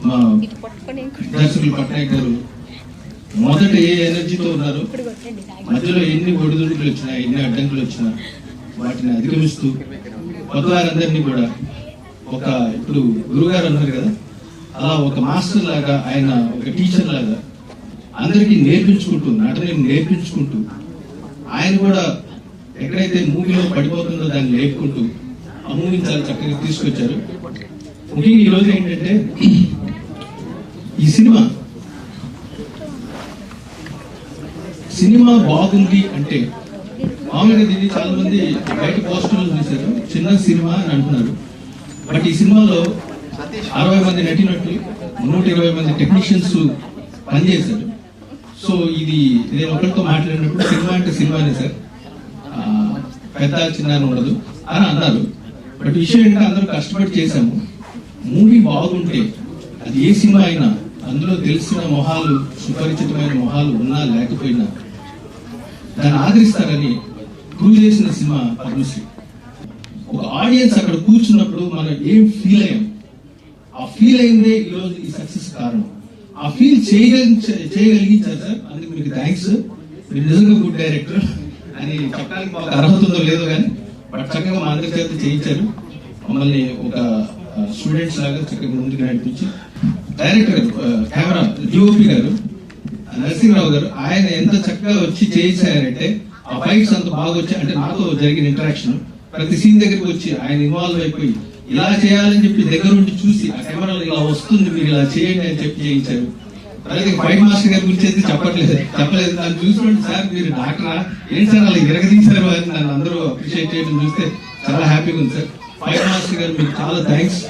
మా దర్శకులు పట్నాయక్ గారు మొదట ఏ ఎనర్జీతో ఉన్నారు, మధ్యలో ఎన్ని ఒడిదుడుకులు వచ్చినా ఎన్ని అడ్డంకులు వచ్చినా వాటిని అధిగమిస్తూ కొత్త వారందరినీ కూడా ఒక ఇప్పుడు గురుగారు అన్నారు కదా, అలా ఒక మాస్టర్ లాగా ఆయన ఒక టీచర్ లాగా అందరికీ నేర్పించుకుంటూ నటనని నేర్పించుకుంటూ ఆయన కూడా ఎక్కడైతే మూవీలో పడిపోతుందో దాన్ని లేపుకుంటూ ఆ మూవీని చాలా చక్కగా తీసుకొచ్చారు. ముఖ్యంగా ఈరోజు ఏంటంటే ఈ సినిమా బాగుంది అంటే మామూలుగా దీన్ని చాలా మంది బయట పోస్టర్లు చూశారు, చిన్న సినిమా అని అంటున్నారు. బట్ ఈ సినిమాలో 60 మంది నటినట్లు 120 మంది టెక్నీషియన్స్ పనిచేశారు. సో ఇది నేను ఒకరితో మాట్లాడినప్పుడు సినిమా అంటే సినిమానే సార్, పెద్ద చిన్న ఉండదు అని అన్నారు. బట్ విషయం ఏంటంటే అందరూ కష్టపడి చేశాము. మూవీ బాగుంటే అది ఏ సినిమా అయినా అందులో తెలిసిన మొహాలు సుపరిచితమైన మొహాలు ఉన్నా లేకపోయినా దాన్ని ఆదరిస్తారని ప్రూవ్ చేసిన సినిమా పద్మశ్రీ. ఒక ఆడియన్స్ అక్కడ కూర్చున్నప్పుడు మనం ఏం ఫీల్ అయ్యాం, ఆ ఫీల్ అయిందే ఈరోజు ఈ సక్సెస్ కారణం. ఆ ఫీల్ చేయగలిగించారు సార్, అందుకు మీకు థ్యాంక్స్. మీరు నిజంగా గుడ్ డైరెక్టర్ అని చెప్పడానికి మాకు అర్హత ఉందో లేదో కానీ బట్ చక్కగా మా అందరి చేత చేయించారు. మమ్మల్ని ఒక స్టూడెంట్స్ లాగా చక్కగా ముందుకు నడిపించి డైరెక్టర్ కెమెరా డిఓపి గారు నరసింహరావు గారు ఆయన ఎంత చక్కగా వచ్చి చేయించారంటే ఆ ఫైట్స్ అంత బాగా వచ్చాయి. అంటే నాతో జరిగిన ఇంటరాక్షన్ ప్రతి సీన్ దగ్గరికి వచ్చి ఆయన ఇన్వాల్వ్ అయిపోయి ఇలా చేయాలని చెప్పి దగ్గర ఉండి చూసి ఆ కెమెరాలో ఇలా వస్తుంది మీరు ఇలా చేయండి అని చెప్పి చేయించారు. అలాగే ఫైట్ మాస్టర్ గారి గురించి అయితే చెప్పలేదు. దాన్ని చూసినట్టు సార్ మీరు డాక్టరా ఏంటి సార్ అలా విరగదీశారు అని నన్ను అందరూ అప్రిషియేట్ చేయడం చూస్తే చాలా హ్యాపీగా ఉంది సార్. ఫైట్ మాస్టర్ గారు మీకు చాలా థ్యాంక్స్.